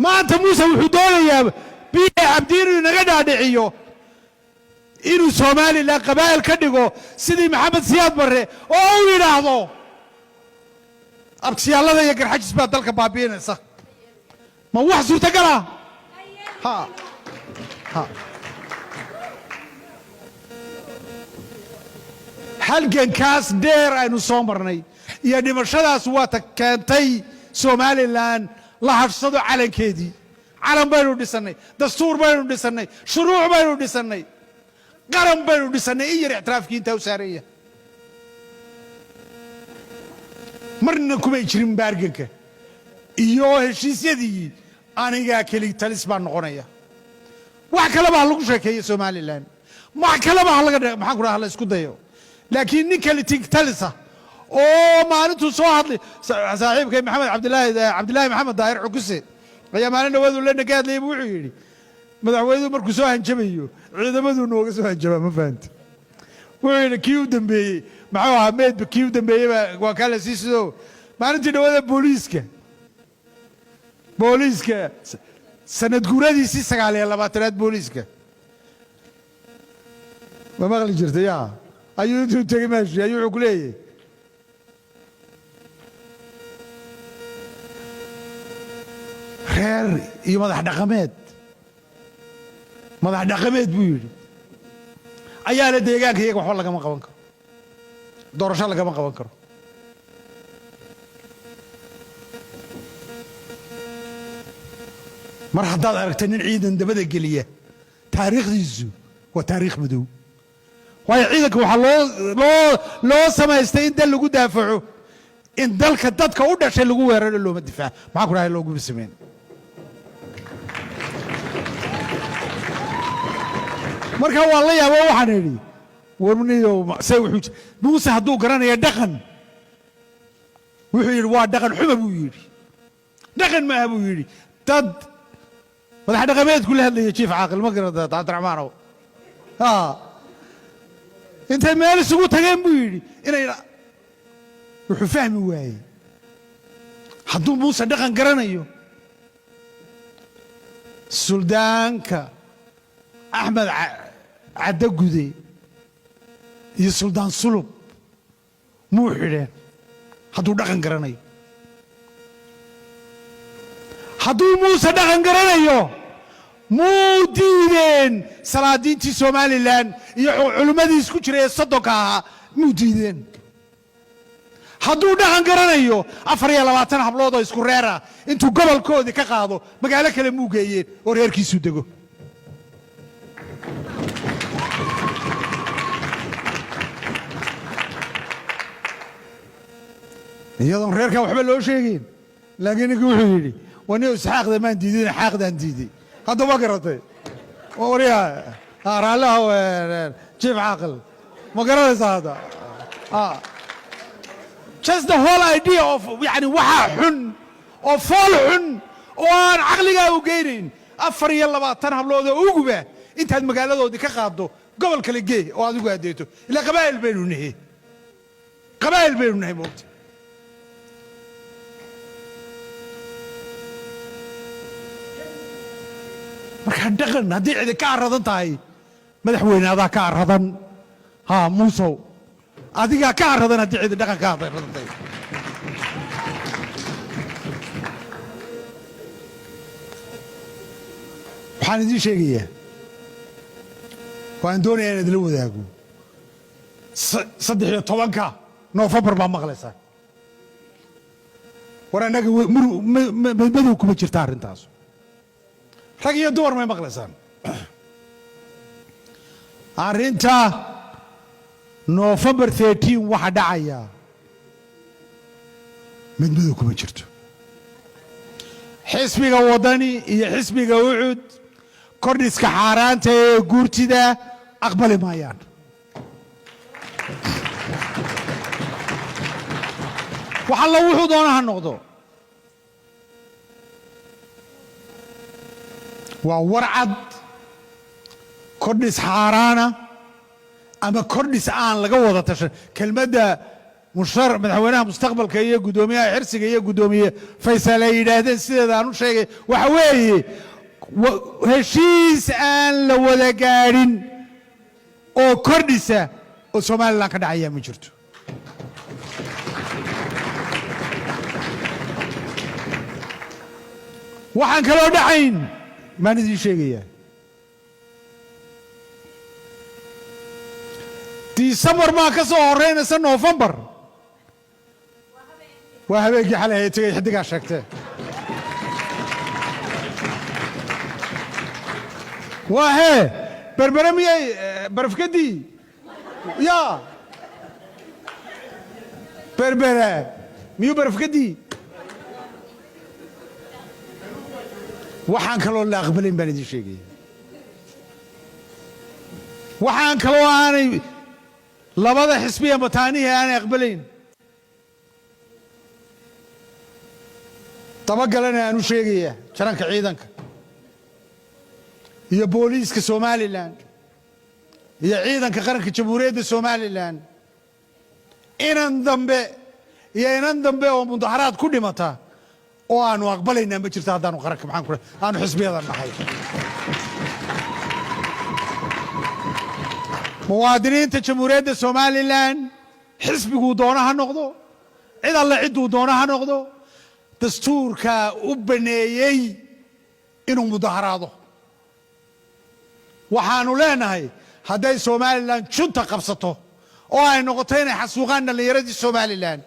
ما أنت موسى وحدونا يا بيه عبدين نقدر ندعيه إنه سومالي لا قبائل كدقو سيدي محمد سياد بري أو ينهضو أبكسي الله ذا يقر حاج سبات دلك بابين صح ما وحزو تقرا ها ها halgan kaas dheer aynu soo marnay iyo dhimashadaas waa ta keentay Somaliland la harsado calankeedii calan baynu dhisanay dastuur baynu dhisanay shuruuc baynu dhisanay qaran baynu dhisanay iyo ictiraafkii inta u saareeya marna kuma jirin baarganka iyo heshiisyadii aniga kali talis baan noqonaya wax kale baa lagu sheekeeyay Somaliland wax kale baa laga maxaan ku rahaa la isku dayo لكن نيكل تلسة أو ما أنتوا صاحب صاحبك محمد عبد الله محمد داير عكسي يا ما أنا وذو لنا قاعد لي بوعيني ما وذو مركزوها جميو عيدا ما ذو نوقسوها جماعة ما فهمت وين كيو دمبي معه حميد بكيو دمبي وكالة سيسو ما أنت نوذا بوليسكا سنة قرادي سيسك عليها لباترات بوليسكا ما مغلي جرت يا أيوة تيجي ماشي أيوة عقلية خير إيه ماذا حدقمت بيقول أيها الدقاق هيك وحول كمان قبنكر دور شال كمان قبنكر مرحبا أركتنين عيد عند بدء الجلية تاريخ زيزو وتاريخ بدو waayo ciidanka waxa loo samaystay in dal lagu daafaco in dalka dadka u dhashay lagu weeraro looma difaaco maxaa ku rahay loogu sameyn marka waa la yaabo waxaan idhi warmaniyo say wuxuu Muuse hadduu garanayo dhaqan wuxuu yidhi waa dhaqan xuma buu yidhi dhaqan ma aha buu yidhi dad madax dhaqameed ku la hadlaya jiif caaqil ma garanayo Cabdiraxmaanow انت مال سوق تجين بيدي انا وحو فهمي واي حدو موسى دقن قرانيو سلطانك احمد عدقودي يا سلطان صلب مو حيرين حدو دقن قرانيو حدو موسى دقن قرانيو مو ديدين سلادينتي Somaliland iyo culimadii isku jiray sadonka ahaa muu diideen hadduu dhaqan garanayo 24 hablood oo isku reera intuu gobolkoodii ka qaado magaalo kale muu geeyeen oo reerkiisu dego iyadoo reerka waxba loo sheegin laakiin wuxuu yidhi wani isxaaqda maan diidin xaaqdan diiday هذا ما قرأته وريها رالله جيف عاقل ما قرأت هذا just the whole idea of يعني وحى حن أو فول حن وأنا عقلي جاو جيرين أفري يلا بقى تنهم لو ذا أوجبه أنت هالمقالة ذو ديك قاعدو قبل كل جي وهذا قاعديته إلا قبائل بينونه قبائل بينونه موت marka dhaqan hadii cid ka aradan tahay madaxweynaha ka aradan ha Muuse adiga ka aradan hadii cid dhaqan ka aradan tahay waxaan idin sheegayaa waan doonayaa inaad la wadaago 13 Noofambar baa maqlaysaa war anaga madow kuma jirta arrintaas rag iyo dumar may maqlaysaan arrinta Noofambar 13 waxa dhacaya madow kuma jirto xisbiga wadani iyo xisbiga ucud kordhiska xaaraanta ee guurtida aqbali maayaan waxa la wuxuu doonaha noqdo waa warcad kordhis xaaraana ama kordhis aan laga wada tashan kelmadda madaxweynaha mustaqbalka iyo guddoomiyaha xirsiga iyo guddoomiye faysal ay yidhaahdeen sideeda aan u sheegay waxa weeye heshiis aan la wada gaadhin oo kordhisa oo somalilan ka dhacaya ma jirto waxaan kaloo dhacayn maan idiin sheegayaa disembar maa ka soo horeynaysa noofembar waa habeenkii xalay ay tegay xiddigaa sheegtee waa hee berbere miyay barafkadii yaa berbere miyuu barafkadii waxaan kaloo la aqbalayn baan idiin sheegaya waxaan kaloo aanay labada xisbiya mataanihii aanay aqbalayn dabagalana aan u sheegayaa jaranka ciidanka iyo booliiska somalilan iyo ciidanka qaranka jamhuuriyadda somalilan inan dambe oo mudaharaad ku dhimata oo aanu aqbalaynaa ma jirto haddaanu qaranka maxaan ku aanu xisbiyadan nahay muwaadiniinta jamhuuriyadda somalilan xisbiguu doona ha noqdo cid alle cidduu doona ha noqdo dastuurkaa u baneeyey inuu mudaharaado waxaanu leenahay hadday somalilan junta qabsato oo ay noqoto inay xasuuqaan dhallinyaradii somalilan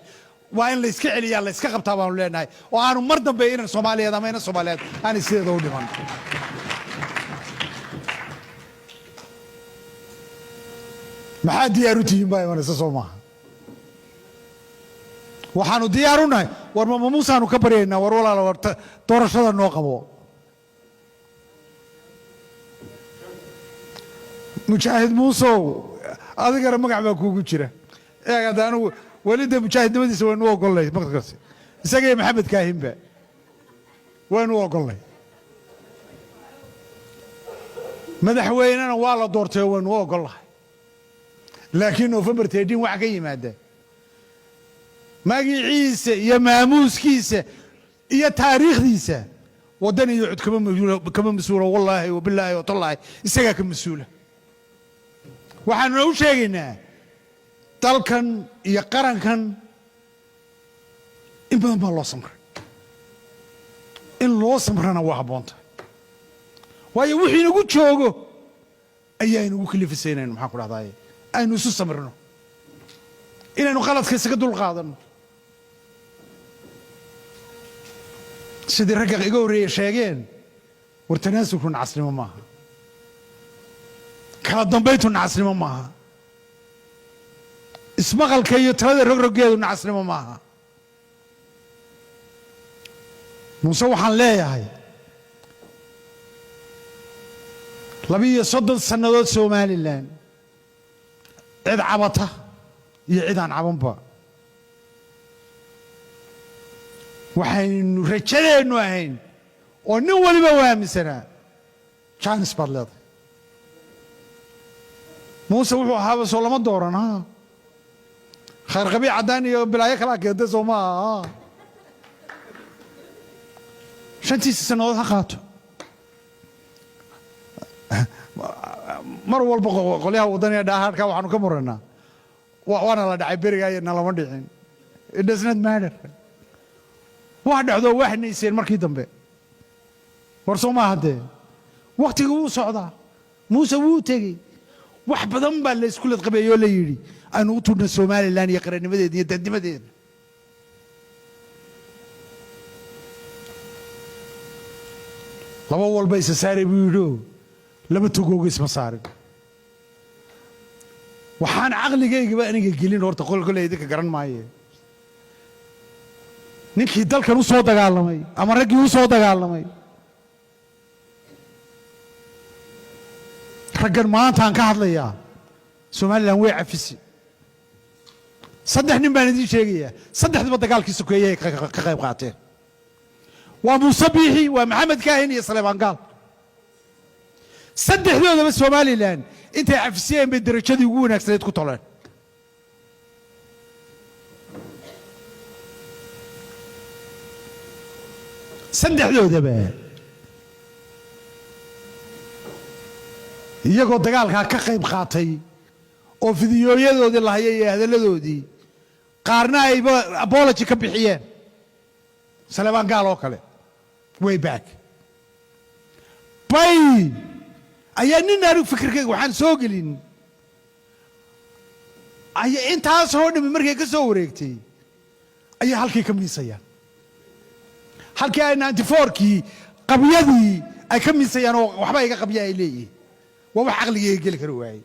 waa in layska celiyaa layska qabtaa baanu leenahay oo aanu mar dambe inan soomaaliyeed ama inan soomaaliyeed aanay sideeda u dhiman maxaa diyaar u tihiin baa imanaysa soo maaha waxaanu diyaar u nahay war mama muusaanu ka baryaynaa war walaala war doorashada noo qabo mujaahid muusow adigana magac baa kuugu jira eeg hadda anigu welida mujaahidnimadiisa waynu u ogollay markaas isaga iyo maxamed kaahinba waynu u ogollay madaxweynena waa la doortay oo waynu u ogollahay laakiin November 13 waxa ka yimaada magaciisa iyo maamuuskiisa iyo taariikhdiisa wadan iyo cid kama mas'uula wallahi wa billahi wa tallahi isaga ka mas'uula waxaanu u sheegaynaa dalkan iyo qarankan in badan baa loo samray in loo samrana waa habboonta waayo wixii nagu joogo ayaa inagu kalifisaynayno maxaan ku dhahdaa aynu isu samirno inaynu qaladka isaga dul qaadano sidii ragga iga horreeyay sheegeen war tanaasubku nacasnimo maaha kala dambayntu nacasnimo maaha ismaqalka iyo talada rogrogeedu nacasnimo maaha muuse waxaan leeyahay 32 sannadood somalilan cid cabata iyo cid aan cabanba waxaynu rajadeennu ahayn oo nin waliba waaminsanaa jaanis baad leedahay muuse wuxuu ahaaba soo lama dooran ha khayr qabii caddaan iyo bilaayo kalaa keenta soo maaha shantiisa sannadood ha qaato mar walba qolyaha wadaniga dhaahaadka waxaanu ka murannaa waana la dhacay berigaa iyo nalama dhicin it does not matter wax dhacdo waxnayseen markii dambe war soo maaha dee waktiga wuu socdaa muuse wuu tegey wax badan baa la isku ladqabeeyey oo la yidhi aynu u tudhna somalilan iyo qarannimadeeda iyo dadnimadeeda laba walba isa saaray buu yidhi laba togooga isma saarin waxaan caqligaygaba aniga gelin horta qolkole idinka garan maaye ninkii dalkan u soo dagaalamay ama raggii u soo dagaalamay raggan maantaan ka hadlayaa somalilan way cafisi 3 nin baan idiin sheegayaa 3diba dagaalkii sokeeyay ka qayb qaateen waa muuse biixi waa maxamed kaahin iyo saleebaan gaal 3doodaba somalilan intay cafisiyeen bay darajadii ugu wanaagsaneed ku toleen saddexdoodaba iyagoo dagaalkaa ka qayb qaatay oo fidiyoyadoodii la hayay iyo hadalladoodii qaarna ayba apology ka bixiyeen Salebaan Gaal oo kale way back bay ayaa nin anigu fikirkayga waxaan soo gelin ayaa intaas oo dhami markay ka soo wareegtay ayaa halkii ka miisayaan halkii ay 94kii qabyadii ay ka miisayaan oo waxba iga qabya ay leeyihiin waa wax caqligayga geli kara waayey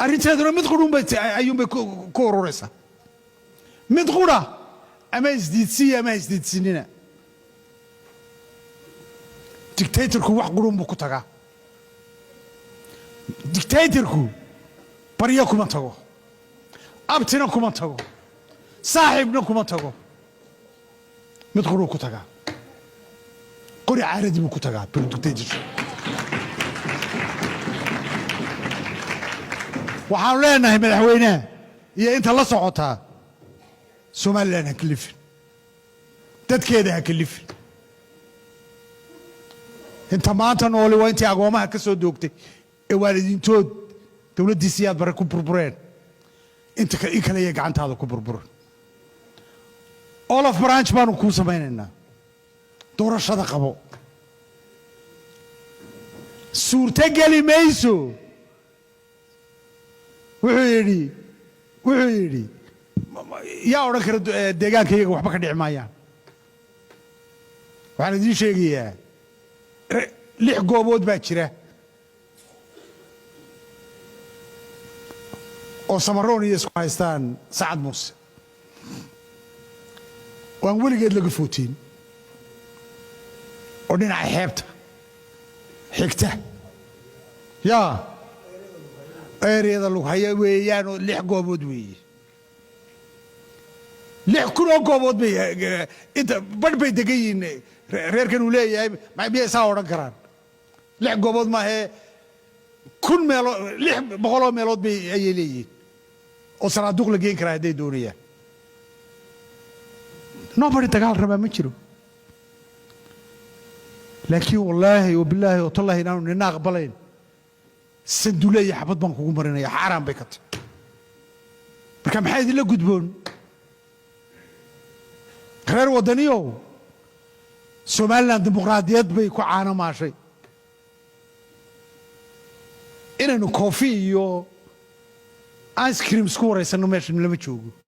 arrinteeduna mid qudhunbay ayuunbay ku ururaysaa mid qudha ama isdiidsiya ama isdiidsinina dictatorku wax qudhun buu ku tagaa dictatorku baryo kuma tago abtina kuma tago saaxiibna kuma tago mid qudhun ku tagaa qori caaradi buu ku tagaa dictatorku waxaan leenahay madaxweynaha iyo inta la socotaa Somaliland ha kalifin dadkeeda ha kalifin inta maanta nooli waa intii agoomaha ka soo doogtay ee waalidiintood dowladdiisii aad bare ku burbureen inta in kale iyo gacantaada ku burburan Olaf branch baanu kuu samaynaynaa doorashada qabo suurtageli mayso wuxuu yidhi yaa odhan kara deegaanka iyaga waxba ka dhici maayaan waxaan idiin sheegayaa 6 goobood baa jira oo Samaroon iyo isku haystaan Sacad Muuse waan weligeed laga footiin oo dhinaca xeebta xigta yaa eryada lagu haya weeyaan oo 6 goobood weeye 6 kun oo goobood bay inta badh bay degan yihiin reerkan uu leeyahay miyay saa odhan karaan 6 goobood maahee 1,000 meelood 600 meelood bay ayay leeyihiin oo sanaaduuq la geen karaa hadday doonayaan nobody dagaal rabaa ma jiro laakiin wallaahi wabilaahi watallahi inaanu nina aqbalayn sandule iyo xabad baan kugu marinaya xaaraan bay ka tahay marka maxaa idinla gudboon reer wadaniyow Somaliland dimuqraadiyad bay ku caano maashay inaynu koofi iyo ice cream isku wareysano meeshan lama joogo